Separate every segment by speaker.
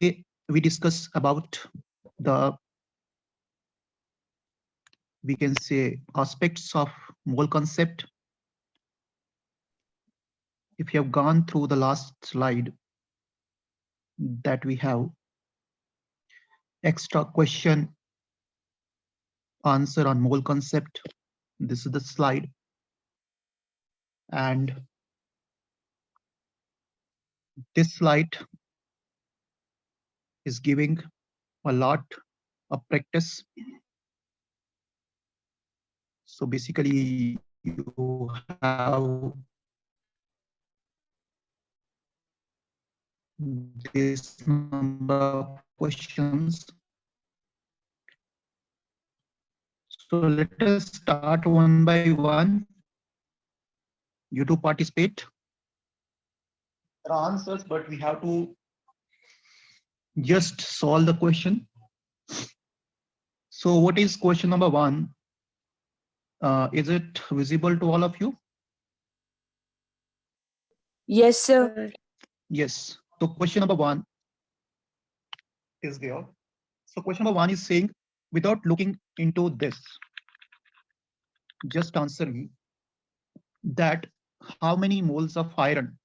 Speaker 1: we discuss about the, we can say, aspects of mole concept. If you have gone through the last slide that we have extra question answer on mole concept, this is the slide, and this slide is giving a lot of practice. So basically you have this number of questions. So let us start one by one. You to participate. There are answers, but we have to just solve the question. So what is question number 1? Is it visible to all of you?
Speaker 2: Yes, sir.
Speaker 1: Yes. So question number 1 is there. So question number 1 is saying, without looking into this, just answer me that how many moles of iron?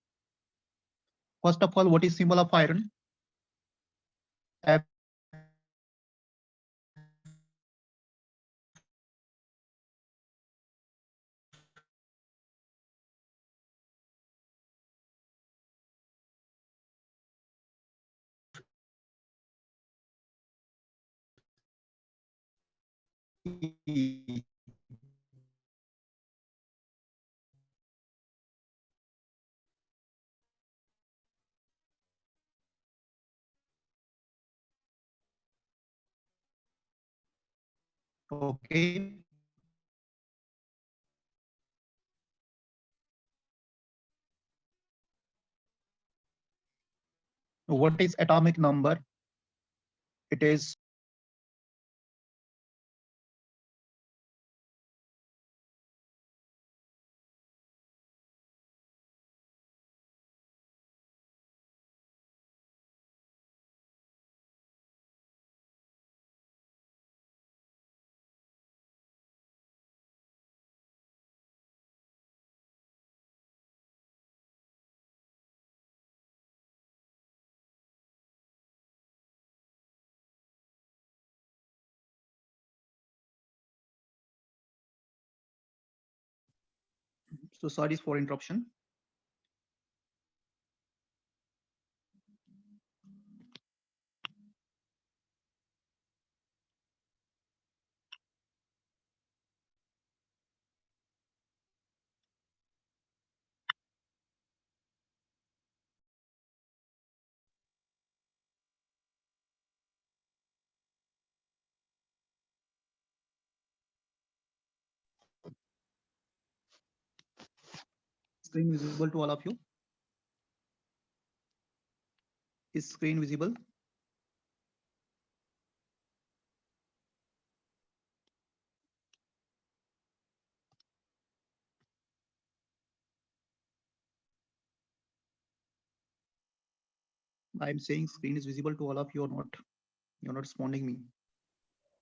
Speaker 1: First of all, what is symbol of iron? F. Okay. What is atomic number? It is so sorry for interruption. Screen visible to all of you? Is screen visible? I'm saying screen is visible to all of you or not? You're not responding me.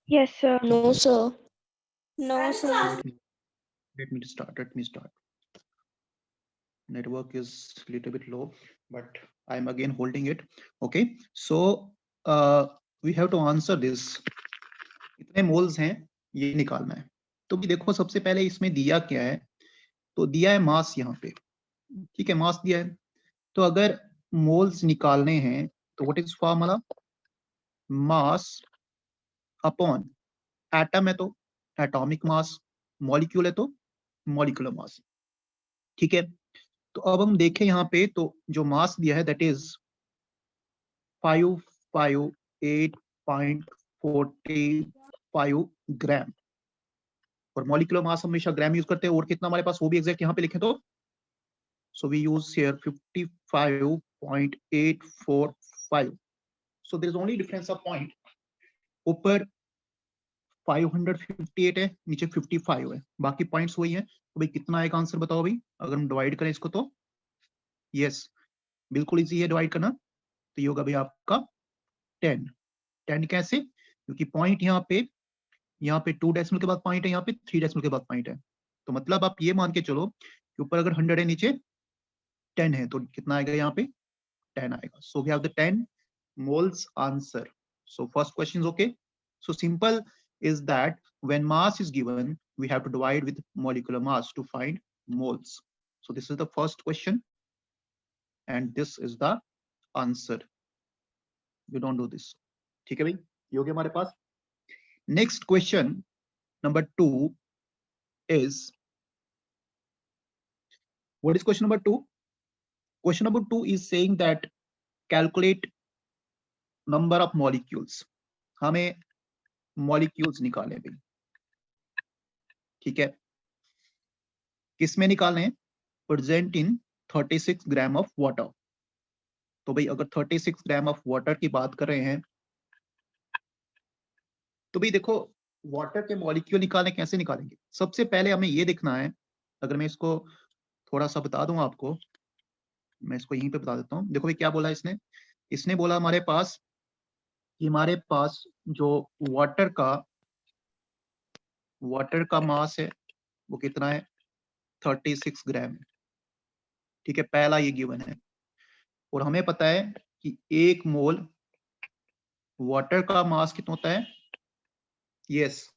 Speaker 3: Yes, sir.
Speaker 2: No, sir. No, sir.
Speaker 1: Let me start. Network is a little bit low, but I'm again holding it. Okay, so we have to answer this. कितने moles हैं ये निकालना है. तो भी देखो सबसे पहले इसमें दिया क्या है, तो दिया है मास यहाँ पे, ठीक है, मास दिया है. तो अगर मोल्स निकालने हैं तो what is formula? Mass upon atom है तो एटॉमिक मास, मॉलिक्यूल है तो मॉलिक्यूलर मास, ठीक है. तो अब हम देखें यहाँ पे, तो जो मास दिया है दैट इज 558.45 ग्राम, और मॉलिक्यूलर मास हमेशा ग्राम यूज करते हैं, और कितना हमारे पास वो भी एग्जैक्ट यहाँ पे लिखे तो, so we use here 55.845. So there is only difference of point, ऊपर 558 है, नीचे 55 है, बाकी पॉइंट्स वही है. तो भाई कितना आएगा आंसर बताओ भाई, अगर हम डिवाइड करें इसको तो? यस, बिल्कुल इजी है डिवाइड करना. तो ये होगा भाई आपका 10। 10 कैसे? क्योंकि पॉइंट यहाँ पे 2 डेसिमल के बाद पॉइंट है, यहाँ पे 3 डेसिमल के बाद पॉइंट है। तो मतलब आप ये मान के चलो कि ऊपर अगर 100 है, नीचे 10 है, तो कितना आएगा यहाँ पे? 10 आएगा. So we have the 10 moles answer. So first question is okay. So simple is that when mass is given, we have to divide with molecular mass to find moles. So this is the first question, and this is the answer. You don't do this. ठीक है भाई, ये हो गया हमारे पास. Next question number 2 is, what is question number 2? Question number 2 is saying that calculate number of molecules. हमें molecules निकालें भाई. ठीक है, किसमें निकालने हैं? Present in 36 gram of water. तो भाई अगर 36 ग्राम ऑफ वाटर की बात कर रहे हैं, तो भाई देखो वाटर के मॉलिक्यूल निकालने कैसे निकालेंगे? सबसे पहले हमें ये देखना है, अगर मैं इसको थोड़ा सा बता दूं आपको, मैं इसको यहीं पे बता देता हूं. देखो भाई क्या बोला इसने? इसने बोला हमारे पास कि हमारे पास जो वाटर का मास है वो कितना है? 36 ग्राम. ठीक है, पहला ये गिवन है. और हमें पता है कि 1 मोल वाटर का मास कितना होता है? यस,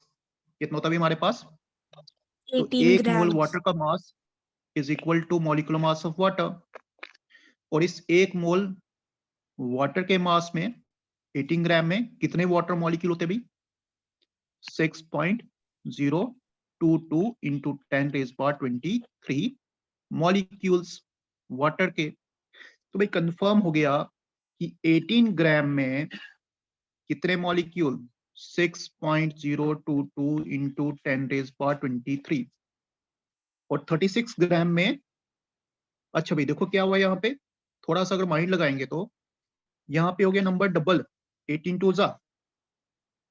Speaker 1: कितना होता है हमारे पास? तो
Speaker 2: 18
Speaker 1: 1 मोल
Speaker 2: grams.
Speaker 1: वाटर का mass is equal to molecular mass of water. और इस 1 मोल वाटर के मास में 18 ग्राम में कितने वाटर मॉलिक्यूल होते हैं भाई? 6.022 into 10 raise power 23 molecules water के. तो भाई कंफर्म हो गया कि 18 ग्राम में कितने मॉलिक्यूल? 6.022 into 10 raise power 23. और 36 ग्राम में, अच्छा भाई देखो क्या हुआ यहाँ पे, थोड़ा सा अगर माइंड लगाएंगे तो यहाँ पे हो गया नंबर डबल. 18 टू जा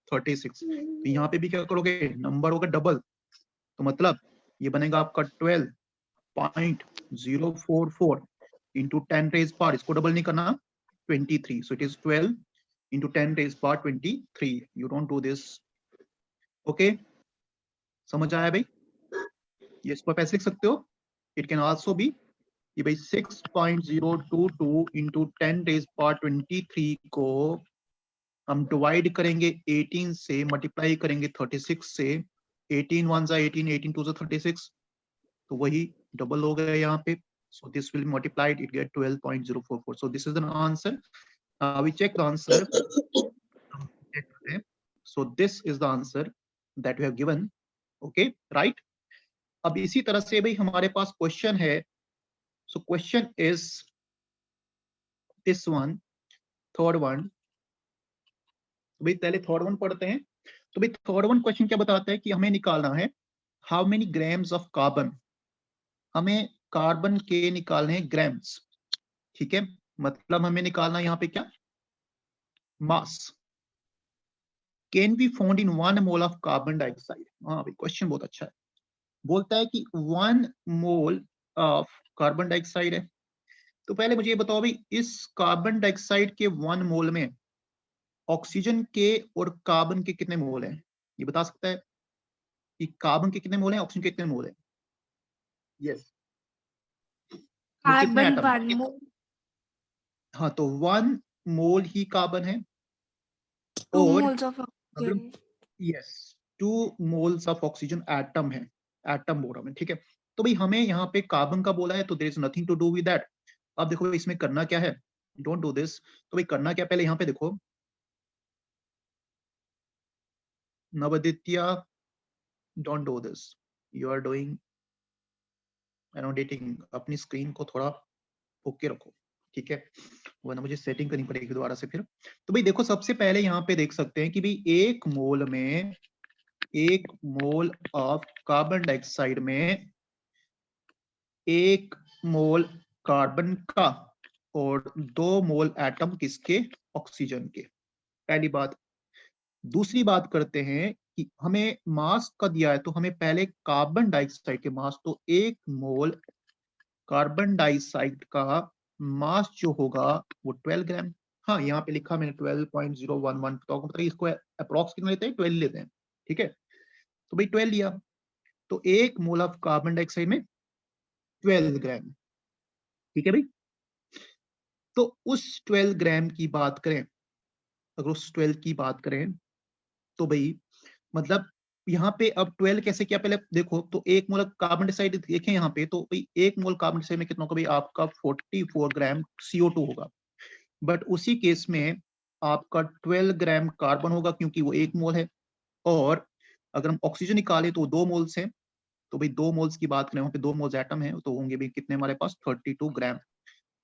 Speaker 1: 36. तो यहाँ पे भी क्या करोगे? नंबर होगा डबल. तो मतलब ये बनेगा आपका 12.044 इंटू 10 रेज पावर, इसको डबल नहीं करना, 23. So it is 12 into 10 raised power 23. You don't do this. Okay, समझ आया भाई? ये इसको आप ऐसे लिख सकते हो. It can also be ये भाई 6.022 into 10 raised power 23 को हम डिवाइड करेंगे 18 से, मल्टीप्लाई करेंगे 36 से. 18 1 जा 18, 18 2 जा 36, तो वही डबल हो गया यहाँ पे. So this will be multiplied, it get 12.044. So this is the answer. We check the answer. So this is the answer that we have given. Okay, right? अब इसी तरह से भाई हमारे पास क्वेश्चन है. So question is this one, third one. भाई पहले third one पढ़ते हैं. तो भाई थर्ड वन क्वेश्चन क्या बताता है कि हमें निकालना है how many grams of carbon. हमें कार्बन के निकालने हैं ग्राम्स. ठीक है, मतलब हमें निकालना यहाँ पे क्या? Mass. Can be found in 1 mole of carbon dioxide. हाँ भाई क्वेश्चन बहुत अच्छा है. बोलता है कि 1 मोल ऑफ कार्बन डाइऑक्साइड है. तो पहले मुझे ये बताओ भाई, इस कार्बन डाइऑक्साइड के 1 मोल में ऑक्सीजन के और कार्बन के कितने मोल हैं? ये बता सकता है कि कार्बन के कितने मोल हैं, ऑक्सीजन के कितने मोल हैं? यस, कितने
Speaker 2: Carbon
Speaker 1: एटम?
Speaker 2: 1 mole.
Speaker 1: हाँ, तो 1 मोल ही कार्बन है
Speaker 2: 2
Speaker 1: और
Speaker 2: moles of
Speaker 1: अगर
Speaker 2: oxygen.
Speaker 1: Yes 2 moles of oxygen atom है, एटम बोल रहा हूं मैं. ठीक है, तो भाई हमें यहाँ पे कार्बन का बोला है, तो there is nothing to do with that. अब देखो इसमें करना क्या है, डोंट डू दिस. तो भाई करना क्या, पहले यहाँ पे देखो Navaditya, don't do this. You are doing annotating. अपनी स्क्रीन को थोड़ा ओके रखो, ठीक है, वरना मुझे सेटिंग करनी पड़ेगी दोबारा से फिर. तो भाई देखो सबसे पहले यहाँ पे देख सकते हैं कि भाई 1 मोल ऑफ कार्बन डाइऑक्साइड में 1 मोल कार्बन का और 2 मोल एटम किसके? ऑक्सीजन के. पहली बात. दूसरी बात करते हैं कि हमें मास का दिया है, तो हमें पहले कार्बन डाइऑक्साइड के मास, तो 1 मोल कार्बन डाइऑक्साइड का मास जो होगा वो 12 ग्राम. हाँ यहाँ पे लिखा मैंने 12.011, तो आपको पता है इसको अप्रॉक्स कितना लेते हैं, 12 लेते हैं, ठीक है। तो भाई 12 लिया, तो 1 मोल ऑफ कार्बन डाइऑक्साइड में 12 ग्राम, ठीक है भाई। तो उस 12 ग्राम की बात करें, अगर उस 12 की बात करें तो भाई मतलब यहाँ पे अब 12 कैसे किया पहले देखो, तो 1 मोल कार्बन डाइऑक्साइड देखें यहाँ पे, तो भाई 1 मोल कार्बन डाइऑक्साइड में कितना होगा भाई, आपका 44 ग्राम CO2 होगा। बट उसी केस में आपका 12 ग्राम कार्बन होगा क्योंकि वो 1 मोल है, और अगर हम ऑक्सीजन निकालें तो 2 मोल्स हैं, तो भाई 2 मोल्स की बात करें, वहाँ पे 2 मोल्स एटम है, तो होंगे भाई कितने हमारे पास 32 ग्राम,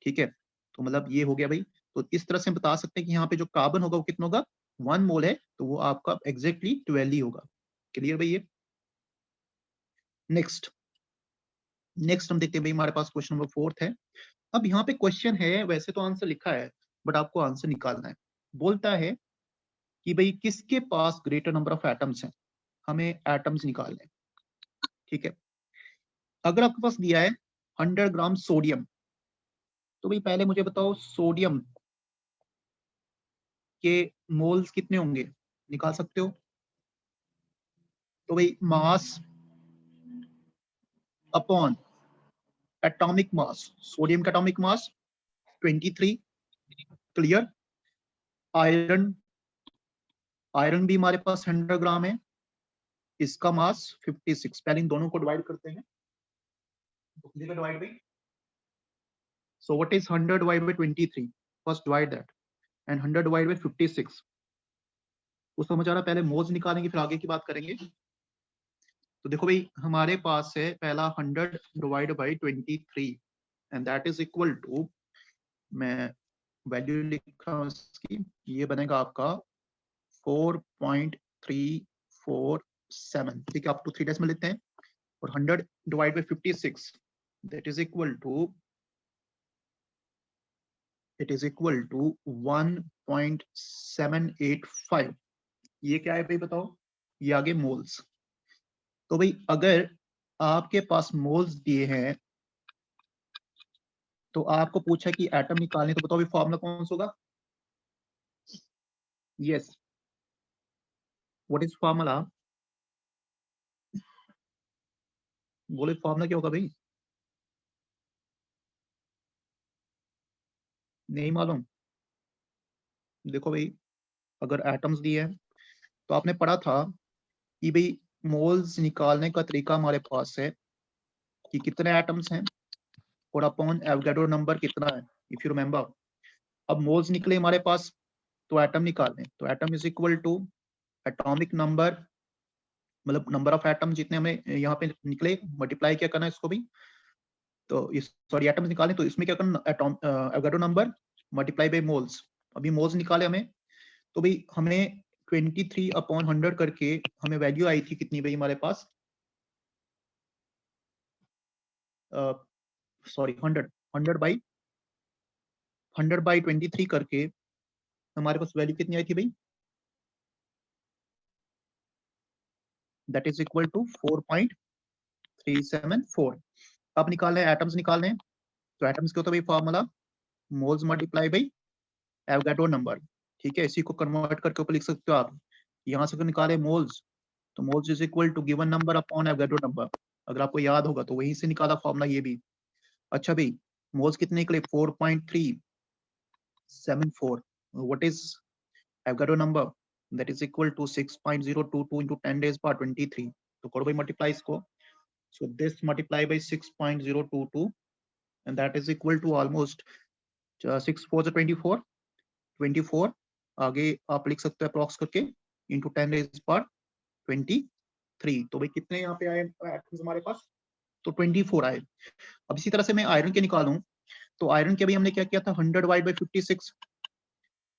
Speaker 1: ठीक है। तो मतलब ये हो गया भाई। तो इस तरह से हम बता सकते हैं कि यहाँ पे जो कार्बन होगा वो कितना होगा, 1 मोल है, तो वो आपका एग्जैक्टली 12 ही होगा। क्लियर भाई ये। नेक्स्ट हम देखते हैं भाई, हमारे पास क्वेश्चन नंबर 4 है। अब यहाँ पे क्वेश्चन है, वैसे तो आंसर लिखा है बट आपको आंसर निकालना है। बोलता है कि भाई किसके पास ग्रेटर नंबर ऑफ एटम्स हैं, हमें एटम्स निकालने हैं, ठीक है। अगर आपके पास दिया है 100 ग्राम सोडियम, तो भाई पहले मुझे बताओ सोडियम के मोल्स कितने होंगे, निकाल सकते हो। तो भाई mass upon atomic mass, sodium का atomic mass 23, clear. Iron iron भी हमारे पास 100 ग्राम है, इसका मास 56। पहले इन दोनों को डिवाइड करते हैं, तो डिवाइड भाई, so what is 100 divided by 23, first divide that, and 100 divided by 56, वो समझ आ रहा है। पहले मोल्स निकालेंगे फिर आगे की बात करेंगे। तो देखो भाई हमारे पास है पहला 100 divide by 23 and that is equal to, मैं वैल्यू लिखा हूं इसकी, ये बनेगा आपका 4.347, ठीक है। आप 2 3 डेसिमल लेते हैं, और 100 divide by 56 that is equal to, it is equal to 1.785। ये क्या है भाई बताओ, ये आगे मोल्स। तो भाई अगर आपके पास मोल्स दिए हैं, तो आपको पूछा कि एटम निकालने, तो बताओ भाई फॉर्मूला कौन सा होगा। यस, व्हाट इज फॉर्मूला, बोले फॉर्मूला क्या होगा भाई, नहीं मालूम। देखो भाई अगर एटम्स दिए हैं, तो आपने पढ़ा था कि भाई मोल्स निकालने का तरीका हमारे पास है कि कितने एटम्स हैं और अपॉन एवोगाड्रो नंबर कितना है, इफ यू रिमेंबर। अब मोल्स निकले हमारे पास, तो एटम निकालने, तो atom is equal to atomic number, मतलब नंबर ऑफ एटम जितने हमें यहाँ पे निकले, मल्टीप्लाई क्या करना है इसको भी, तो इस सॉरी एटम्स निकालें तो इसमें क्या करना, Avogadro number multiply by moles. अभी मोल्स निकाले हमें, तो भाई हमें 23 अपॉन 100 करके हमें वैल्यू आई थी कितनी भाई हमारे पास, सॉरी 100 बाई 23 करके हमारे पास वैल्यू कितनी आई थी भाई, दैट इज इक्वल टू 4.374। अब निकालने हैं एटम्स निकालने हैं, तो एटम्स क्या होता है भाई formula, moles multiply by Avogadro number, ठीक है। इसी को कन्वर्ट करके ऊपर लिख सकते हो आप, यहाँ से निकाले मोल्स, तो moles is equal to given number upon Avogadro number, अगर आपको याद होगा तो वहीं से निकाला फॉर्मूला ये भी। अच्छा भाई मोल्स कितने निकले, 4.374, what is Avogadro number, that is equal to 6.022 into 10 raised power 23, तो करो भाई मल्टीप्लाई इसको, so this multiply by 6.022 and that is equal to almost 6 4 24, 24 आगे आप लिख सकते हो अप्रॉक्स करके इंटू 10 रेज पावर 23। तो भाई कितने यहाँ पे आए एटम्स हमारे पास, तो 24 आए। अब इसी तरह से मैं आयरन के निकालूं, तो आयरन के भी हमने क्या किया था, 100 डिवाइड बाई 56,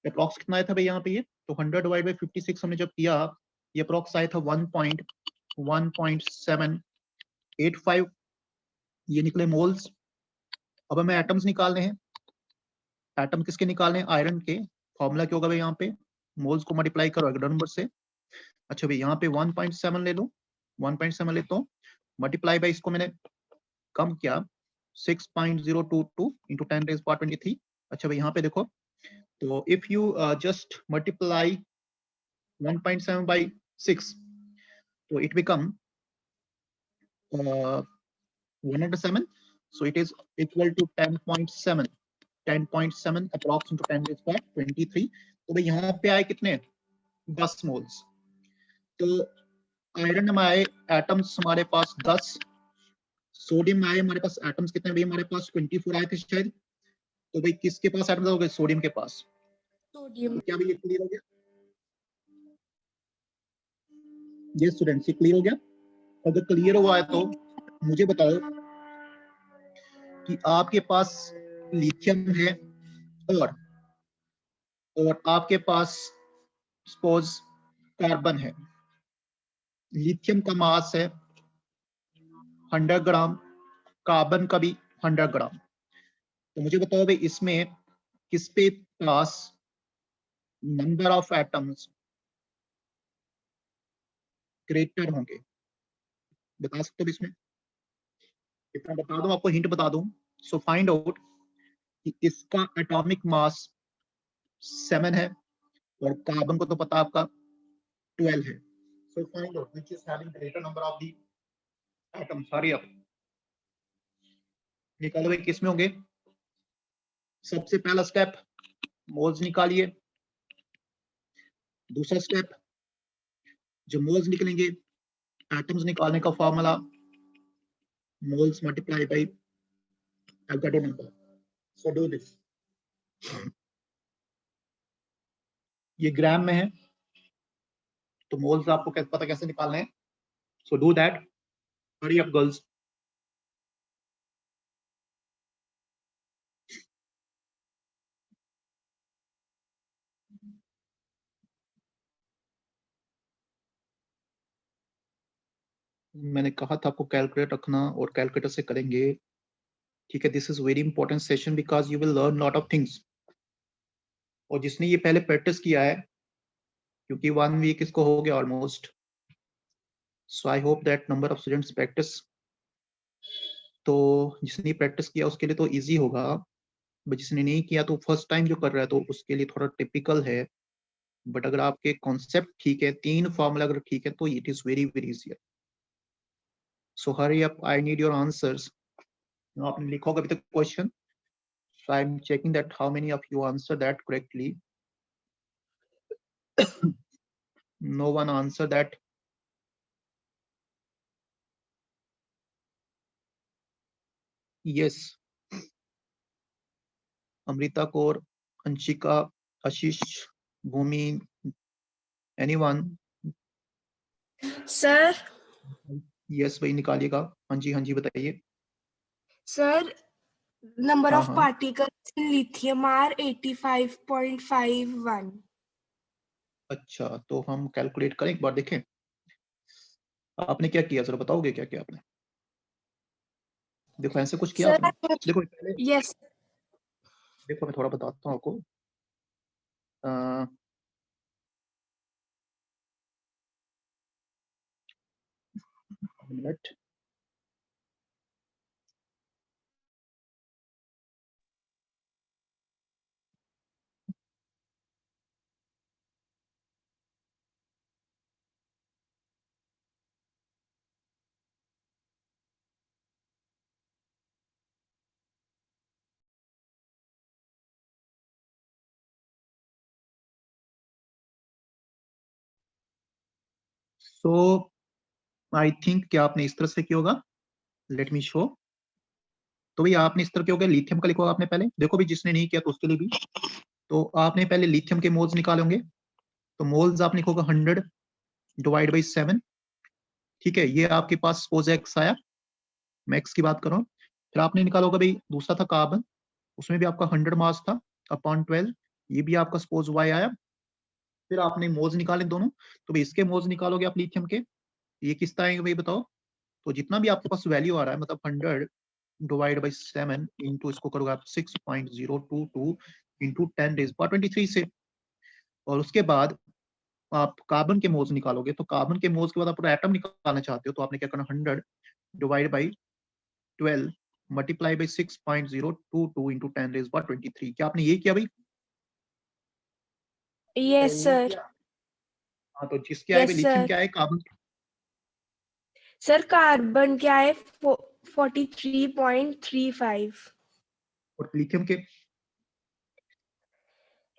Speaker 1: अप्रॉक्स कितना आया था भाई यहाँ पे, ये तो 100 डिवाइड बाई 56 हमने जब किया, ये अप्रॉक्स आया था 1.785, ये निकले मोल्स। अब हमें एटम्स निकालने हैं, एटम किसके निकालने हैं, आयरन के। फॉर्मूला क्या होगा भाई यहाँ पे, मोल्स को मल्टीप्लाई करो एवोगाड्रो नंबर से। अच्छा भाई यहाँ पे 1.7 ले लो, 1.7 लेता हूँ, मल्टीप्लाई बाई इसको मैंने कम किया 6.022 into 10 raised power 23। अच्छा भाई यहाँ पे देखो, तो if you just multiply 1.7 by 6, so it become 107, so it is equal to 10.7 approx into 10 raised by 23. तो भाई यहाँ पे आए कितने 10 मोल्स। तो आयरन में आए एटम्स हमारे पास 10, सोडियम में आए हमारे पास एटम्स कितने भाई हमारे पास 24 आए थे शायद। तो भाई किसके पास एटम्स हो गए सोडियम के पास।
Speaker 2: सोडियम।
Speaker 1: तो क्या भाई ये क्लियर हो गया? ये स्टूडेंट्स ये क्लियर हो गया? अगर क्लियर हुआ है तो मुझे बताओ कि आपके पास लिथियम है और आपके पास सपोज कार्बन है। लिथियम का मास है 100 ग्राम, कार्बन का भी 100 ग्राम। तो मुझे बताओ भाई इसमें किस पे पास नंबर ऑफ एटम्स ग्रेटर होंगे, बता सकते हो इसमें? इतना बता दूं आपको, हिंट बता दूं। सो फाइंड आउट कि इसका एटॉमिक मास 7 है और कार्बन को तो पता आपका 12 है। So find out which is having greater number of the atoms. Hurry up, निकालो भाई किसमें होंगे। सबसे पहला स्टेप मोल्स निकालिए। दूसरा स्टेप जो मोल्स निकलेंगे, एटम्स निकालने का formula moles multiply by Avogadro number. So do this. ये ग्राम में है तो मोल्स आपको कैसे पता कैसे निकालने हैं। So do that, hurry up girls. मैंने कहा था आपको कैलकुलेट रखना और कैलकुलेटर से करेंगे, ठीक है। This is very important session because you will learn lot of things. और जिसने ये पहले प्रैक्टिस किया है, क्योंकि 1 वीक इसको हो गया almost, so I hope that number of students practice. तो जिसने प्रैक्टिस किया उसके लिए तो इजी होगा, बट जिसने नहीं किया तो फर्स्ट टाइम जो कर रहा है तो उसके लिए थोड़ा टिपिकल है। बट अगर आपके कॉन्सेप्ट ठीक है, 3 फॉर्मूला अगर ठीक है तो it is very very easier. So hurry up, I need your answers. आपने लिखा होगा अभी तक question, so I'm checking that how many of you answer that correctly. No one answer that. Yes, Amrita Kaur, Anshika, Ashish, Bhumi, anyone?
Speaker 2: Sir
Speaker 1: Yes भाई निकालिएगा। हाँ जी बताइए।
Speaker 2: Sir number
Speaker 1: हाँ
Speaker 2: of
Speaker 1: हाँ
Speaker 2: पार्टिकल्स इन लिथियम आर 85.51।
Speaker 1: अच्छा, तो हम calculate करें एक बार, देखें आपने क्या किया, जरा बताओगे क्या किया आपने। देखो ऐसे कुछ किया
Speaker 2: सर
Speaker 1: आपने। देखो पहले,
Speaker 2: यस
Speaker 1: देखो मैं थोड़ा बताता हूँ आपको। मिनट। सो आई थिंक क्या आपने इस तरह से किया होगा, लेट मी शो। तो भाई आपने इस तरह किया होगा, लिथियम का लिखा होगा आपने पहले। देखो भी जिसने नहीं किया तो उसके लिए भी, तो आपने पहले लिथियम के मोल्स निकाले होंगे। तो मोल्स आप लिखोगे 100 डिवाइड बाई 7, ठीक है। ये आपके पास सपोज एक्स आया, मैं एक्स की बात कर रहा हूँ। फिर आपने निकाला होगा भाई दूसरा था कार्बन, उसमें भी आपका 100 मास था अपॉन 12, ये भी आपका सपोज वाई आया। फिर आपने मोल्स निकाले दोनों, तो भाई इसके मोल्स निकालोगे आप लिथियम के, ये किस तरह आएंगे भाई बताओ। तो जितना भी आपके पास वैल्यू आ रहा है, मतलब 100 डिवाइड बाई 7 इंटू इसको करोगे आप 6.022 इंटू 10⁻23 से। और उसके बाद आप कार्बन के मोल्स निकालोगे, तो कार्बन के मोल्स के बाद आप पूरा एटम निकालना चाहते हो, तो आपने क्या करना 100 divide by 12 multiply by 6.022 into 10⁻23। क्या आपने ये किया भाई?
Speaker 2: Yes, sir.
Speaker 1: हाँ, तो जिसके आए
Speaker 2: Yes,
Speaker 1: लिथियम
Speaker 2: sir.
Speaker 1: क्या है, कार्बन
Speaker 2: सर कार्बन क्या है 43.35
Speaker 1: और लिथियम के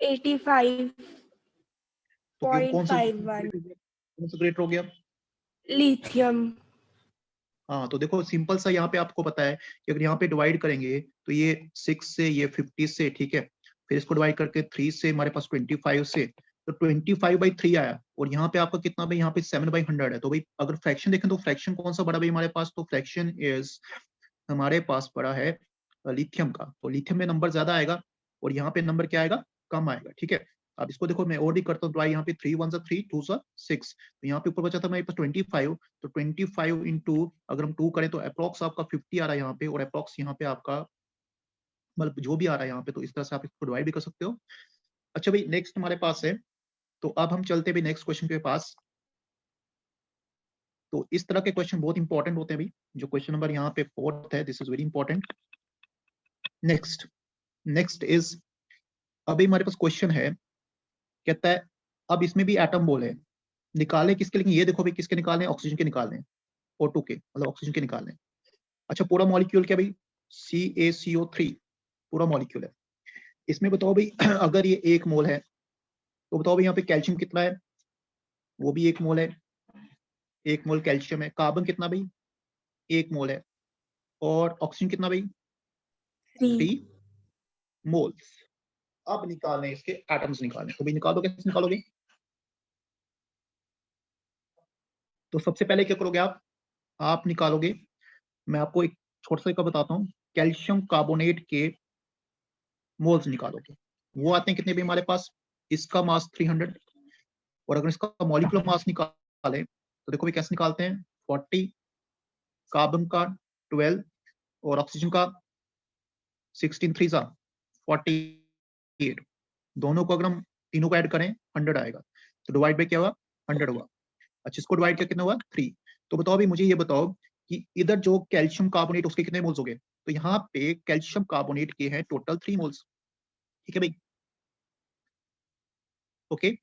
Speaker 2: 85.51
Speaker 1: तो कौन सा ग्रेटर हो गया?
Speaker 2: लिथियम।
Speaker 1: हाँ, तो देखो सिंपल सा यहाँ पे आपको पता है कि अगर यहाँ पे डिवाइड करेंगे तो ये 6 से, ये 50 से, ठीक है, फिर इसको डिवाइड करके 3 से हमारे पास 25 से, तो 25/3 आया। और यहाँ पे आपका कितना भाई, यहाँ पे 7/100 है। तो भाई अगर फ्रैक्शन देखें तो फ्रैक्शन कौन सा बड़ा भाई हमारे पास, तो फ्रैक्शन इज हमारे पास पड़ा है लिथियम का। तो लिथियम में नंबर ज्यादा आएगा और यहाँ पे नंबर क्या आएगा, कम आएगा, ठीक है। अब इसको देखो मैं और भी करता हूँ, तो यहाँ पे 3 1 3 2 6, तो यहाँ पे ऊपर बचा था मेरे पास 25, तो 25 इंटू अगर हम 2 करें तो अप्रॉक्स आपका 50 आ रहा है यहाँ पे, और अप्रॉक्स यहाँ पे आपका मतलब जो भी आ रहा है यहाँ पे, तो इस तरह से आप इसको डिवाइड भी कर सकते हो। अच्छा भाई नेक्स्ट हमारे पास है, तो अब हम चलते हैं भाई नेक्स्ट क्वेश्चन के पास। तो इस तरह के क्वेश्चन बहुत इंपॉर्टेंट होते हैं भाई। जो क्वेश्चन नंबर यहाँ पे 4th है, this is very important. Next is, अभी हमारे पास क्वेश्चन है, कहता है अब इसमें भी एटम बोल है, निकाले किसके, लेकिन ये देखो भाई किसके निकालने, ऑक्सीजन के निकालने, O2 के, मतलब ऑक्सीजन के निकालने। अच्छा पूरा मॉलिक्यूल क्या भाई, CaCO3 पूरा मॉलिक्यूल है। इसमें बताओ भाई अगर ये 1 मोल है तो बताओ भाई यहाँ पे कैल्शियम कितना है, वो भी 1 मोल है, 1 मोल कैल्शियम है। कार्बन कितना भाई, 1 मोल है। और ऑक्सीजन कितना भाई, 3 मोल्स। अब निकालने इसके एटम्स निकालने, तो भाई निकाल दो, कैसे निकालोगे? तो सबसे पहले क्या करोगे आप निकालोगे, मैं आपको एक छोटा सा का बताता हूँ, कैल्शियम कार्बोनेट के मोल्स निकालोगे। वो आते हैं कितने भी हमारे पास, इसका मास 300, और अगर इसका मॉलिक्यूलर मास निकाले तो देखो भाई कैसे निकालते हैं, 40, कार्बन का 12 और ऑक्सीजन का 16 3 48, दोनों को अगर हम तीनों को ऐड करें 100 आएगा, तो डिवाइड बाय क्या हुआ, 100 हुआ। अच्छा इसको डिवाइड करके कितना हुआ, 3। तो बताओ अभी मुझे ये बताओ कि इधर जो कैल्शियम कार्बोनेट उसके कितने मोल्स हो गए, तो यहाँ पे कैल्शियम कार्बोनेट के हैं टोटल 3 मोल्स, ठीक है भाई, ओके।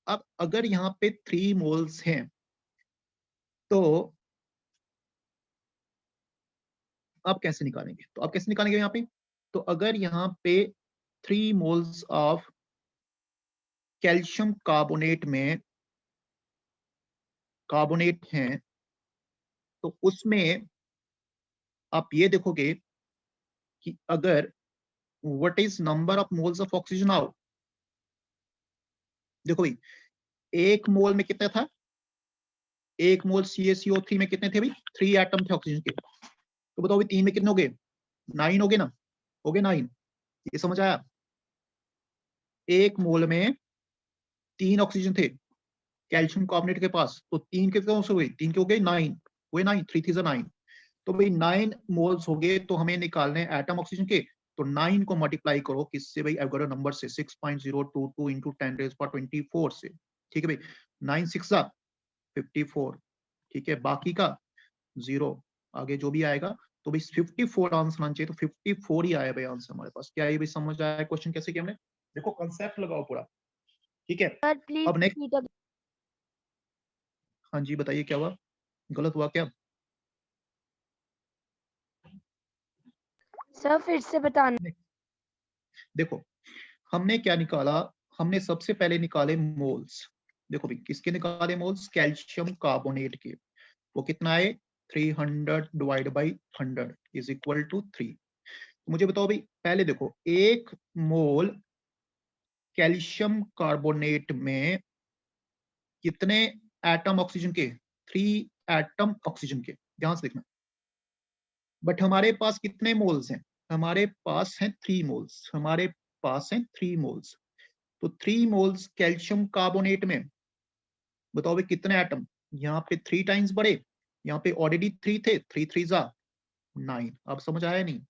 Speaker 1: अब अगर यहाँ पे 3 मोल्स हैं तो आप कैसे निकालेंगे, तो आप कैसे निकालेंगे यहाँ पे, तो अगर यहाँ पे 3 मोल्स ऑफ कैल्शियम कार्बोनेट में कार्बोनेट हैं, तो उसमें आप ये देखोगे कि अगर what is number of moles of oxygen now, देखो भाई 1 मोल में कितना था, 1 मोल CaCO3 में कितने थे भाई, 3 एटम थे ऑक्सीजन के। तो बताओ भाई 3 में कितने हो गए, 9 हो गए ना, हो गए 9। ये समझ आया, 1 मोल में 3 ऑक्सीजन थे कैल्शियम कार्बोनेट के पास, तो 3 के कौन से हुए, 3 के हो गए 9, हुए 9, 3 3 9। तो भाई 9 मोल्स हो गए, तो हमें निकालने एटम ऑक्सीजन के, तो 9 को मल्टीप्लाई करो किससे भाई, एवोगाड्रो नंबर से, 6.022 इंटू 10⁻24 से, ठीक है भाई, 9 6 54, ठीक है, बाकी का 0 आगे जो भी आएगा, तो भाई 54 आंसर आना चाहिए, तो 54 ही आया भाई आंसर हमारे पास। क्या ये भाई समझ आया क्वेश्चन कैसे किया हमने, देखो कंसेप्ट लगाओ पूरा, ठीक है।
Speaker 3: सर प्लीज
Speaker 1: अब नेक्स्ट, हाँ जी बताइए क्या हुआ, गलत हुआ क्या?
Speaker 3: सर फिर से बताना।
Speaker 1: देखो हमने क्या निकाला, हमने सबसे पहले निकाले मोल्स। देखो भाई किसके निकाले मोल्स, कैल्शियम कार्बोनेट के। वो कितना आए, 300 divide by 100 is equal to 3। मुझे बताओ भाई पहले देखो, 1 मोल कैल्शियम कार्बोनेट में कितने एटम ऑक्सीजन के, 3 एटम ऑक्सीजन के, ध्यान से देखना। बट हमारे पास कितने मोल्स हैं, हमारे पास हैं 3 मोल्स, हमारे पास हैं 3 मोल्स। तो 3 मोल्स कैल्शियम कार्बोनेट में बताओ भाई कितने एटम, यहाँ पे 3 टाइम्स बढ़े, यहाँ पे ऑलरेडी 3 थे, 3 3 9। अब समझ आया नहीं,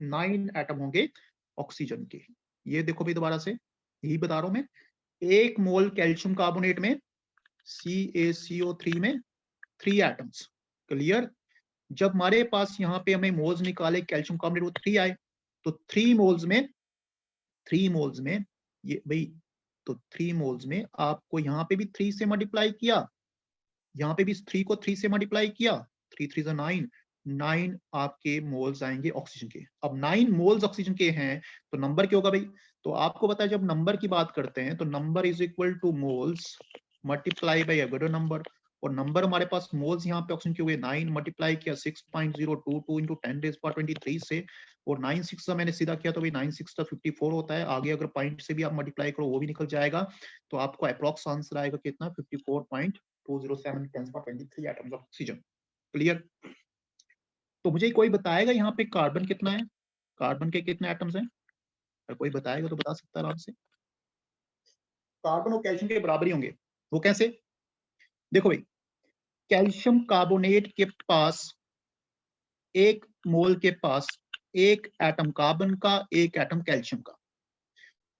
Speaker 1: 9 एटम होंगे ऑक्सीजन के। ये देखो भाई दोबारा से, यही बता रहा हूं मैं, 1 मोल कैल्शियम कार्बोनेट में CaCO3 में 3 एटम्स, क्लियर। जब हमारे पास यहाँ पे हमें मोल्स निकाले कैल्शियम कार्बोनेट, वो 3 आए, तो 3 मोल्स में ये भाई, तो 3 मोल्स में आपको यहाँ पे भी 3 से मल्टीप्लाई किया, यहाँ पे भी 3 को 3 से मल्टीप्लाई किया, 3 3 9, 9 आपके मोल्स आएंगे ऑक्सीजन के। अब 9 मोल्स ऑक्सीजन के हैं तो नंबर क्या होगा भाई? तो आपको पता है जब नंबर की बात करते हैं तो number is equal two moles multiply by Avogadro number, और नंबर हमारे पास मोल्स यहाँ पे ऑक्सीजन के हुए 9 मल्टीप्लाई किया 6.022 into 10⁻23 से, और 9 6 का मैंने सीधा किया तो भाई 9 6 54 होता है। आगे अगर पॉइंट से भी आप मल्टीप्लाई करो वो भी निकल जाएगा, तो आपको अप्रॉक्स आंसर आएगा कितना? 54.207 10⁻23 एटम्स ऑफ ऑक्सीजन। क्लियर? तो मुझे कोई बताएगा यहाँ पे कार्बन कितना है, कार्बन के कितने एटम्स हैं? अगर कोई बताएगा तो बता सकता है आराम से। कार्बन और कैल्शियम के बराबर ही होंगे। वो कैसे? देखो भाई, कैल्शियम कार्बोनेट के पास 1 मोल के पास 1 एटम कार्बन का, 1 एटम कैल्शियम का,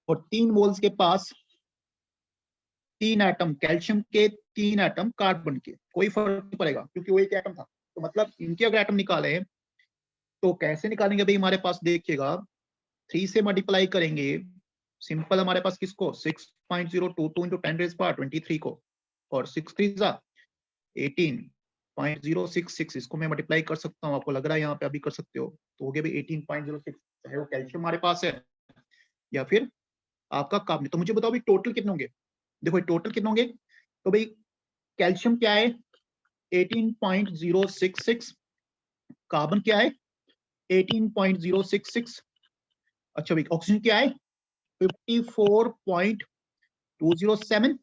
Speaker 1: और 3 मोल्स के पास 3 एटम कैल्शियम के, 3 एटम कार्बन के। कोई फर्क नहीं पड़ेगा क्योंकि वो एक एटम था। तो मतलब इनके अगर एटम निकाले तो कैसे निकालेंगे भाई? हमारे पास देखिएगा 3 से मल्टीप्लाई करेंगे, सिंपल हमारे पास किसको? 6.022 into 10⁻23 को, और 6 3 जा 18.066, इसको मैं मल्टीप्लाई कर सकता हूँ, आपको लग रहा है यहाँ पे अभी कर सकते हो, तो हो गया भाई 18.06, चाहे वो कैल्शियम हमारे पास है या फिर आपका कार्बन। तो मुझे बताओ भाई टोटल कितने होंगे? देखो टोटल कितने होंगे, तो भाई कैल्शियम क्या है? 18.066, कार्बन क्या है? 18.066, अच्छा भाई ऑक्सीजन क्या है? 54.207,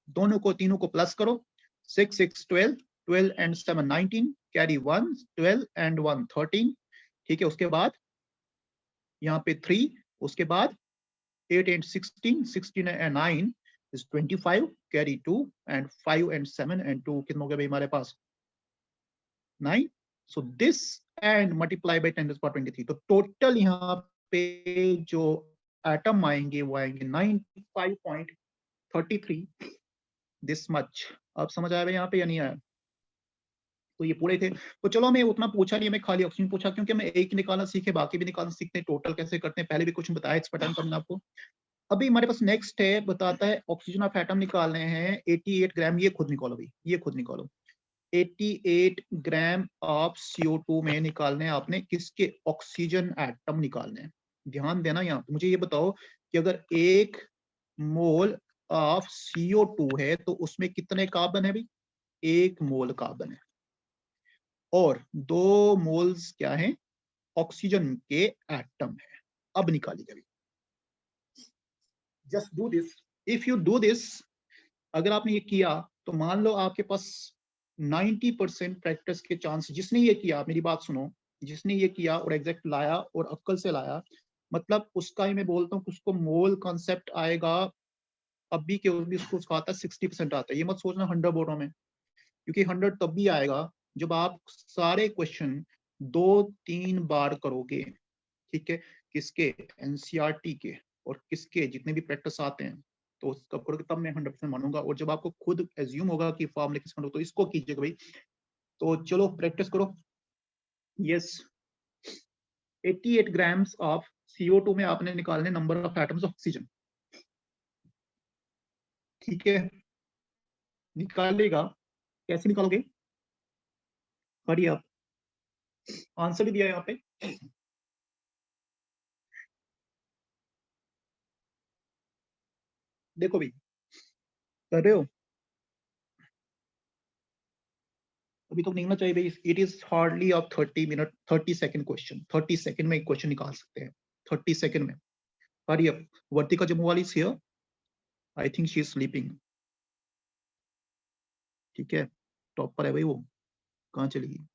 Speaker 1: दोनों को तीनों को प्लस करो, 6 6 12, 12 and 7 19, कैरी 1, 12 and 1 13, ठीक है। उसके बाद यहाँ पे 3, उसके बाद 8 and 16, 16 and 9 is 25, carry 2, and 5 and 7 and 2 कितना हो गया भाई हमारे पास? 9। So this and multiply by 10⁻23, तो टोटल यहाँ पे जो एटम आएंगे वो आएंगे 95.33, दिस मच। अब समझ आया भाई यहाँ पे या नहीं आया? तो ये पूरे थे। तो चलो मैं उतना पूछा नहीं, मैं खाली ऑक्सीजन पूछा क्योंकि मैं एक निकालना सीखे, बाकी भी निकालना सीखते हैं, टोटल कैसे करते हैं पहले भी कुछ बताया इस पैटर्न पर मैंने आपको। अभी हमारे पास नेक्स्ट है, बताता है ऑक्सीजन ऑफ एटम निकालने हैं 88 ग्राम, ये खुद निकालो भाई, ये खुद निकालो। 88 ग्राम ऑफ CO2 में निकालने हैं आपने, किसके? ऑक्सीजन एटम निकालने हैं। ध्यान देना यहाँ पे, मुझे ये बताओ कि अगर 1 मोल ऑफ CO2 है तो उसमें कितने कार्बन है भाई? 1 मोल कार्बन है, और 2 मोल्स क्या है? ऑक्सीजन के एटम है। अब निकालिएगा, just do this. If you do this, अगर आपने ये किया तो मान लो आपके पास 90% प्रैक्टिस के चांस, जिसने ये किया, मेरी बात सुनो, जिसने ये किया और एग्जैक्ट लाया और अक्ल से लाया, मतलब उसका ही मैं बोलता हूँ कि उसको मोल कॉन्सेप्ट आएगा अभी के भी, उसको आता है 60% आता है। ये मत सोचना 100 बोल रहा हूं मैं, क्योंकि 100 तब भी आएगा जब आप सारे क्वेश्चन 2-3 बार करोगे, ठीक है? किसके? एनसीईआरटी के, और किसके जितने भी प्रैक्टिस आते हैं, तो उसका करोगे तब मैं 100% मानूंगा। और जब आपको खुद एज्यूम होगा कि फॉर्मूले किस तो इसको कीजिएगा भाई। तो चलो प्रैक्टिस करो। यस, 88 ग्राम्स ऑफ CO2 में आपने निकालने number of atoms of oxygen, ठीक है? निकालेगा, कैसे निकालोगे? हरी आप, आंसर भी दिया है यहाँ पे, देखो भाई, कर रहे हो? अभी तो निकलना चाहिए भाई। It is hardly of 30 minute, 30 second question, 30 second में एक क्वेश्चन निकाल सकते हैं, 30 सेकंड में। Hurry up. वर्तिका जम्मू वाली is here, I think she is sleeping, ठीक है? टॉप पर है भाई वो, कहाँ चली गई?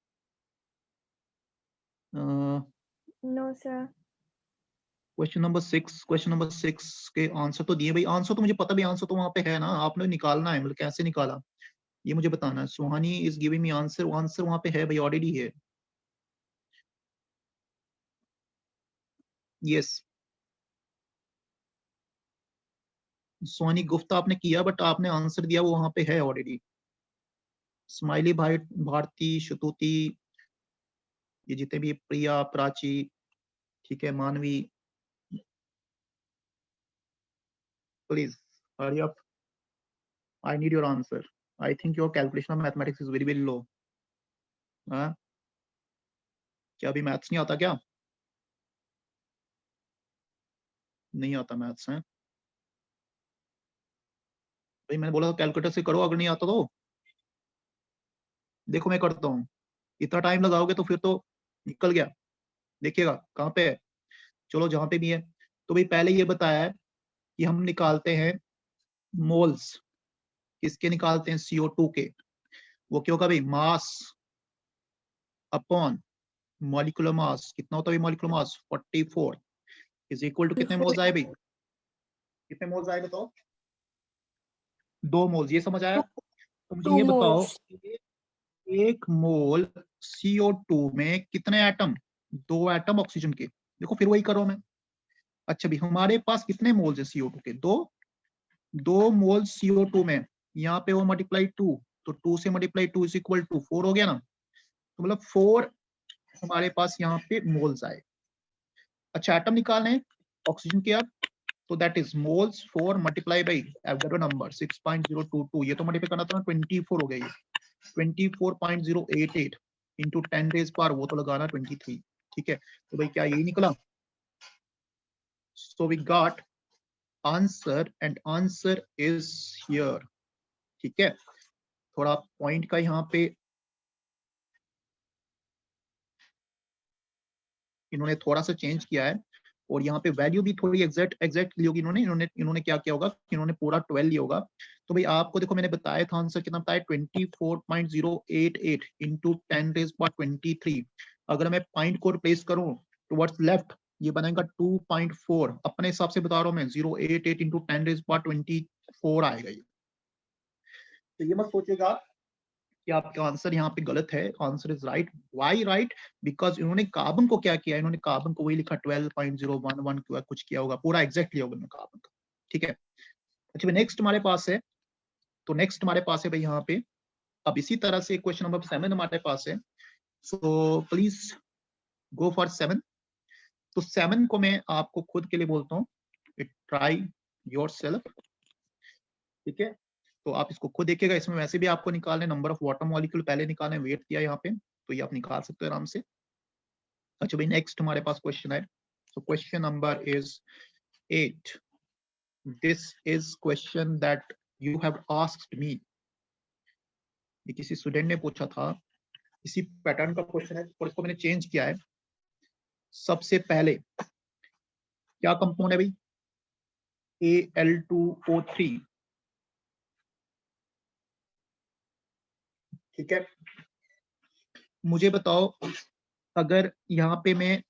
Speaker 3: No, sir.
Speaker 1: Question number 6, question number 6 के आंसर तो दिए भाई। आंसर तो मुझे पता भी, आंसर तो वहां पे है ना, आपने निकालना है, मतलब कैसे निकाला ये मुझे बताना है। Suhani is giving me answer, answer वहां पे है भाई, ऑलरेडी है। यस, सोनी गुफ्ता आपने किया, बट आपने आंसर दिया वो वहां पे है ऑलरेडी। स्माइली भाई, भारती, शुतुति, ये जितने भी, प्रिया, प्राची, ठीक है, मानवी, please hurry up, I need your answer. I think your calculation of mathematics is very low. हाँ, क्या अभी मैथ्स नहीं आता क्या? नहीं आता मैथ्स है भाई, मैंने बोला था कैलकुलेटर से करो, अगर नहीं आता तो देखो मैं करता हूँ। इतना टाइम लगाओगे तो फिर तो निकल गया, देखिएगा कहाँ पे है। चलो जहां पे भी है, तो भाई पहले ये बताया है कि हम निकालते हैं मोल्स, किसके निकालते हैं? CO2 के। वो क्या होगा भाई? Mass upon molecular mass. कितना होता है molecular mass? 44 is equal to कितने मोल्स आए भाई? कितने मोल्स आए बताओ? 2 मोल्स, ये समझ आया? तो मुझे
Speaker 2: 2
Speaker 1: ये बताओ
Speaker 2: moles.
Speaker 1: कि 1 मोल CO2 में कितने एटम? 2 एटम ऑक्सीजन के। देखो फिर वही करो मैं। अच्छा भी हमारे पास कितने मोल्स है CO2 के? 2 मोल CO2 में, यहाँ पे वो मल्टीप्लाई 2, तो 2 से मल्टीप्लाई 2 इज इक्वल टू 4 हो गया ना। तो मतलब 4 हमारे पास यहाँ पे मोल्स आए। अच्छा एटम निकालने ऑक्सीजन के अब, तो that is moles 4 multiply by Avogadro number 6.022, ये तो मल्टीप्लाई करना था ना, 24 हो गया ये 24.088 इंटू 10 रेज पावर, वो तो लगाना 23। ठीक है, तो भाई क्या यही निकला? So we got answer and answer is here. ठीक है, थोड़ा पॉइंट का यहाँ पे इन्होंने थोड़ा सा चेंज किया है, और यहाँ पे वैल्यू भी थोड़ी एग्जैक्ट ली होगी इन्होंने क्या किया होगा कि इन्होंने पूरा 12 लिया होगा। तो भाई आपको देखो मैंने बताया था आंसर कितना बताया, 24.088 इंटू 10 रेज पावर 23। अगर मैं पॉइंट को रिप्लेस करूं तो व्हाट्स लेफ्ट, ये बनेगा 2.4। अपने हिसाब से बता रहा हूँ मैं, 088 इंटू 10 रेज पावर 24 आएगा ये। तो ये मत सोचेगा कि आपका आंसर यहाँ पे गलत है, answer is right. Why right? Because इन्होंने कार्बन को क्या किया, इन्होंने कार्बन को वही लिखा 12.011 कुछ किया होगा, पूरा एग्जैक्ट लिया होगा कार्बन का। ठीक है, अच्छा नेक्स्ट हमारे पास है, तो नेक्स्ट हमारे पास है भाई यहाँ पे, अब इसी तरह से क्वेश्चन नंबर 7 हमारे पास है। So please go for 7। तो 7 को मैं आपको खुद के लिए बोलता हूँ, ट्राई योरसेल्फ। ठीक है, तो आप इसको खुद देखिएगा, इसमें वैसे भी आपको निकालने नंबर ऑफ वाटर मॉलिक्यूल पहले निकालने, वेट दिया यहाँ पे, तो ये आप निकाल सकते हो आराम से। अच्छा भाई नेक्स्ट हमारे पास क्वेश्चन है, so question number is 8। This is question that you have asked me. ये किसी स्टूडेंट ने पूछा था, इसी पैटर्न का क्वेश्चन है और इसको मैंने चेंज किया है। सबसे पहले क्या कंपाउंड है भाई? Al2O3। ठीक है, मुझे बताओ अगर यहाँ पे मैं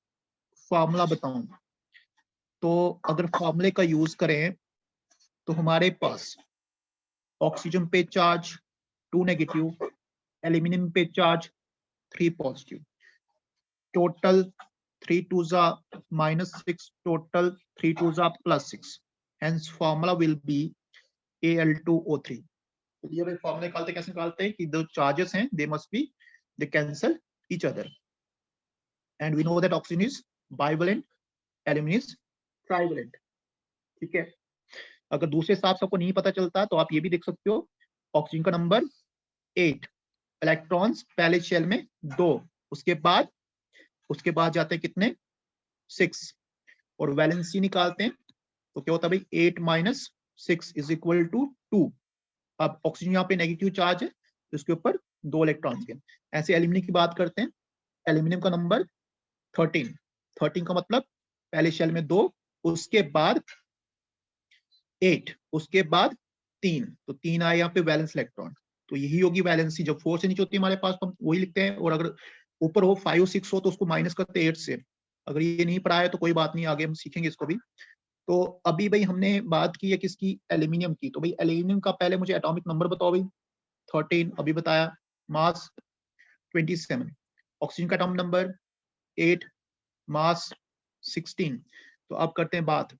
Speaker 1: फॉर्मूला बताऊं, तो अगर फॉर्मूले का यूज करें तो हमारे पास ऑक्सीजन पे चार्ज 2 नेगेटिव, एल्यूमिनियम पे चार्ज 3 पॉजिटिव, टोटल 3 2 जा -6, टोटल 3 2 जा +6, hence formula will be Al2O3। तो ये भाई फॉर्मूला निकालते कैसे निकालते हैं कि दो चार्जेस हैं, they must be, they cancel each other, and we know that oxygen is bivalent, aluminium is trivalent. ठीक है, अगर दूसरे हिसाब से आपको नहीं पता चलता तो आप ये भी देख सकते हो, ऑक्सीजन का नंबर 8, इलेक्ट्रॉन्स पहले शेल में 2, उसके बाद जाते हैं कितने? 6, और वैलेंसी निकालते हैं तो क्या होता है भाई 8 - 6 इज इक्वल टू 2। अब ऑक्सीजन यहाँ पे नेगेटिव चार्ज है तो इसके ऊपर 2 इलेक्ट्रॉन्स के। ऐसे एल्यूमिनियम की बात करते हैं, एल्यूमिनियम का नंबर 13 का मतलब पहले शेल में 2, उसके बाद 8, उसके बाद 3, तो 3 आए यहाँ पे वैलेंस इलेक्ट्रॉन। तो यही होगी वैलेंसी, जब 4 से नीचे होती है हमारे पास तो हम वही लिखते हैं, और अगर ऊपर हो 5 6 हो तो उसको माइनस करते हैं 8 से। अगर ये नहीं पढ़ा है तो कोई बात नहीं, आगे हम सीखेंगे इसको भी। तो अभी भाई हमने बात की है किसकी? एल्यूमिनियम की। तो भाई एल्यूमिनियम का पहले मुझे एटॉमिक नंबर बताओ भाई। 13 अभी बताया, मास 27, ऑक्सीजन का एटॉमिक नंबर 8, मास 16। तो अब करते हैं बात,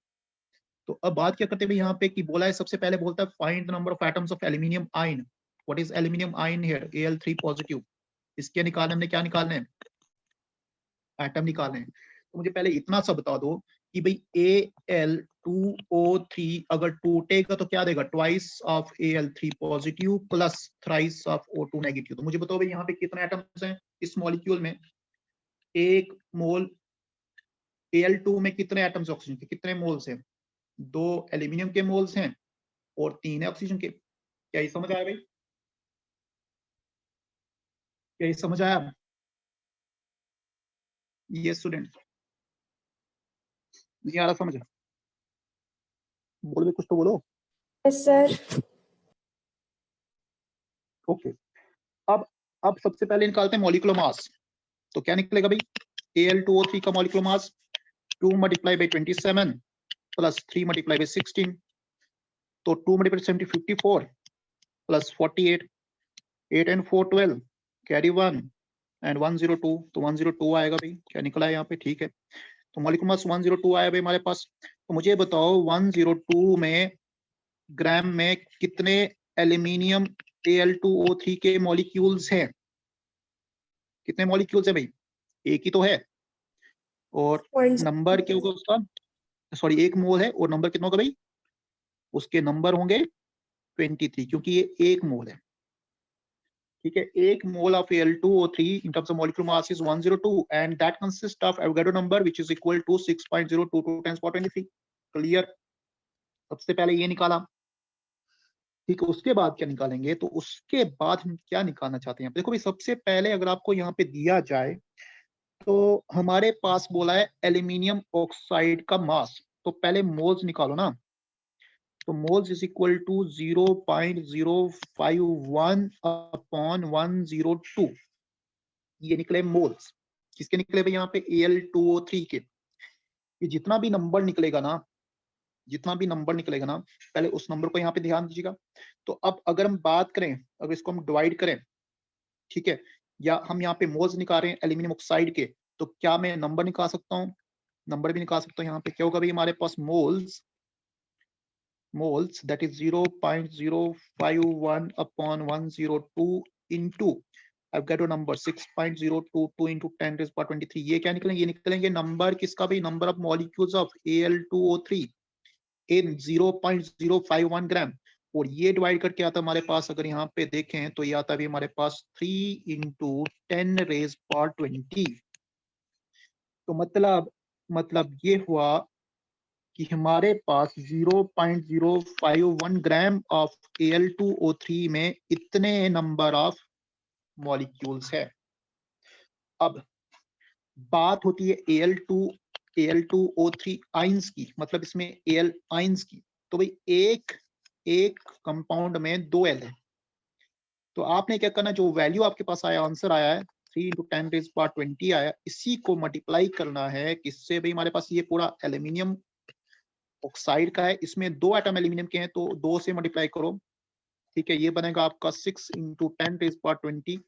Speaker 1: तो अब बात क्या करते हैं भाई यहाँ पे कि बोला है, सबसे पहले बोलता है find the number of atoms of aluminium ion. What is aluminium ion here? Al3 positive. इसके निकालने हमने क्या निकालना है? एटम निकालने हैं। तो मुझे पहले इतना सा बता दो कि भाई 2O3 अगर टूटेगा तो क्या देगा, twice of Al3 positive plus thrice of O2 negative. तो मुझे बताओ भाई यहाँ पे कितने एटम्स हैं इस मॉलिक्यूल में, एक मोल Al2 में कितने एटम्स ऑक्सीजन के, कितने मोल्स हैं, 2 एल्यूमिनियम के मोल्स हैं और 3 है ऑक्सीजन के। क्या ये समझ आया भाई, क्या ये समझ आया? ये स्टूडेंट नहीं आ रहा समझ, बोलो कुछ तो बोलो।
Speaker 2: Yes sir.
Speaker 1: ओके, अब सबसे पहले निकालते हैं मॉलिक्यूलर मास। तो क्या निकलेगा भाई, Al2O3 का molecular mass 2 multiply by 27 plus 3 multiply by 16, तो 2 multiply 70 54 plus 48, 8 and 4 12, carry 1 and 102, तो 102 आएगा भाई। क्या निकला है यहाँ पे, ठीक है। तो मॉलिक्यूलर मास 102 आया भाई हमारे पास। तो मुझे बताओ 102 में ग्राम में कितने एल्यूमिनियम Al2O3 के मॉलिक्यूल्स हैं, कितने मॉलिक्यूल्स हैं भाई, एक ही तो है, और नंबर क्या होगा उसका, सॉरी एक मोल है और नंबर कितना होगा भाई, उसके नंबर होंगे 23 क्योंकि ये एक मोल है। ठीक है, एक mole of Al2O3 in terms of molecular mass is 102 and that consists of Avogadro number which is equal to 6.022 times 23। Clear, सबसे पहले ये निकाला। ठीक है, उसके बाद क्या निकालेंगे, तो उसके बाद हम क्या निकालना चाहते हैं, देखो भाई सबसे पहले अगर आपको यहाँ पे दिया जाए तो हमारे पास बोला है एल्यूमिनियम ऑक्साइड का मास, तो पहले मोल्स निकालो ना। तो moles is equal to 0.051 upon 102, ये निकले मोल्स। किसके निकले भाई यहाँ पे, Al2O3 के। ये जितना भी नंबर निकलेगा ना, जितना भी नंबर निकलेगा ना, पहले उस नंबर को यहाँ पे ध्यान दीजिएगा। तो अब अगर हम बात करें, अगर इसको हम डिवाइड करें, ठीक है, या हम यहाँ पे मोल्स निकाल रहे हैं एल्यूमिनियम ऑक्साइड के, तो क्या मैं नंबर निकाल सकता हूँ, नंबर भी निकाल सकता हूँ। यहाँ पे क्या होगा भाई हमारे पास, moles that is 0.051 upon 102 into Avogadro number 6.022 into 10 raised by 23, ये क्या निकलेंगे, ये निकलेंगे नंबर किसका भाई, number of molecules of Al2O3 इन 0.051 ग्राम, और ये डिवाइड करके आता हमारे पास, अगर यहाँ पे देखें तो ये आता भी हमारे पास 3 into 10 raised by 20। तो मतलब ये हुआ कि हमारे पास 0.051 ग्राम ऑफ Al2O3 में इतने नंबर ऑफ मॉलिक्यूल्स है। अब बात होती है Al2O3 आइंस की, मतलब इसमें Al आइंस की। तो भाई एक कंपाउंड में 2 L है, तो आपने क्या करना, जो वैल्यू आपके पास आया, आंसर आया है 3 into 10 raised by 20 आया, इसी को मल्टीप्लाई करना है किससे भाई, हमारे पास ये पूरा एल्यूमिनियम ऑक्साइड का है, इसमें 2 एटम एल्यूमिनियम के हैं, तो 2 से मल्टीप्लाई करो। ठीक है, ये बनेगा आपका 6 into 10 raised by 20।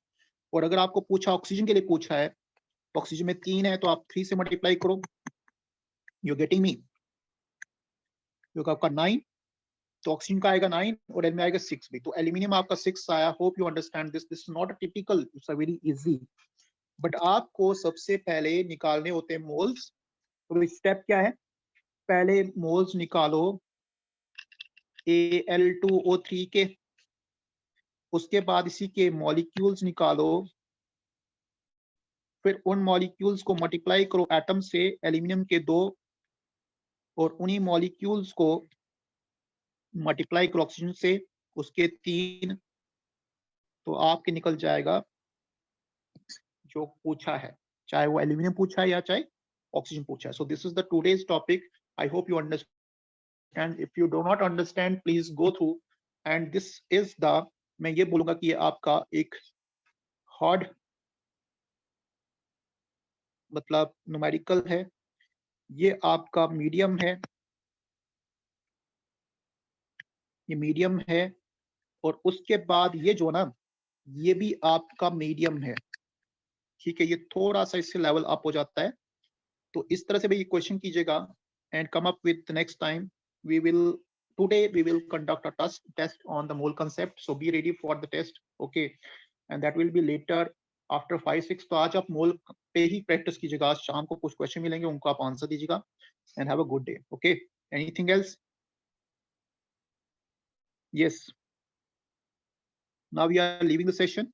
Speaker 1: और अगर आपको पूछा ऑक्सीजन के लिए पूछा है, तो ऑक्सीजन में 3 है, तो आप 3 से मल्टीप्लाई करो, यू गेटिंग मी, जो आपका 9, तो ऑक्सीजन का आएगा 9 और एल में आएगा 6 भी, तो एल्यूमिनियम आपका 6 आया। Hope you understand this, this is not a typical, it's a very easy, but आपको सबसे पहले निकालने होते हैं मोल्स। तो स्टेप क्या है, पहले मोल्स निकालो Al2O3 के, उसके बाद इसी के मॉलिक्यूल्स निकालो, फिर उन मॉलिक्यूल्स को मल्टीप्लाई करो एटम से, एल्यूमिनियम के 2, और उन्हीं मॉलिक्यूल्स को मल्टीप्लाई करो ऑक्सीजन से, उसके 3, तो आपके निकल जाएगा जो पूछा है, चाहे वो एल्यूमिनियम पूछा है या चाहे ऑक्सीजन पूछा है। So this is the today's topic, I hope you understand, if you do not understand please go through, and this is the, मैं ये बोलूंगा कि ये आपका एक हार्ड मतलब न्यूमेरिकल है, ये आपका मीडियम है, ये मीडियम है, और उसके बाद ये जो ना, ये भी आपका मीडियम है। ठीक है, ये थोड़ा सा इससे लेवल अप हो जाता है। तो इस तरह से भी ये क्वेश्चन कीजिएगा and come up with next time we will, today we will conduct a test on the mole concept, so be ready for the test, okay, and that will be later after 5-6। तो आज आप मोल पे ही practice कीजिएगा, आज शाम को कुछ question मिलेंगे, उनको आप आंसर दीजिएगा, and have a good day, okay. Anything else? Yes. Now we are leaving the session.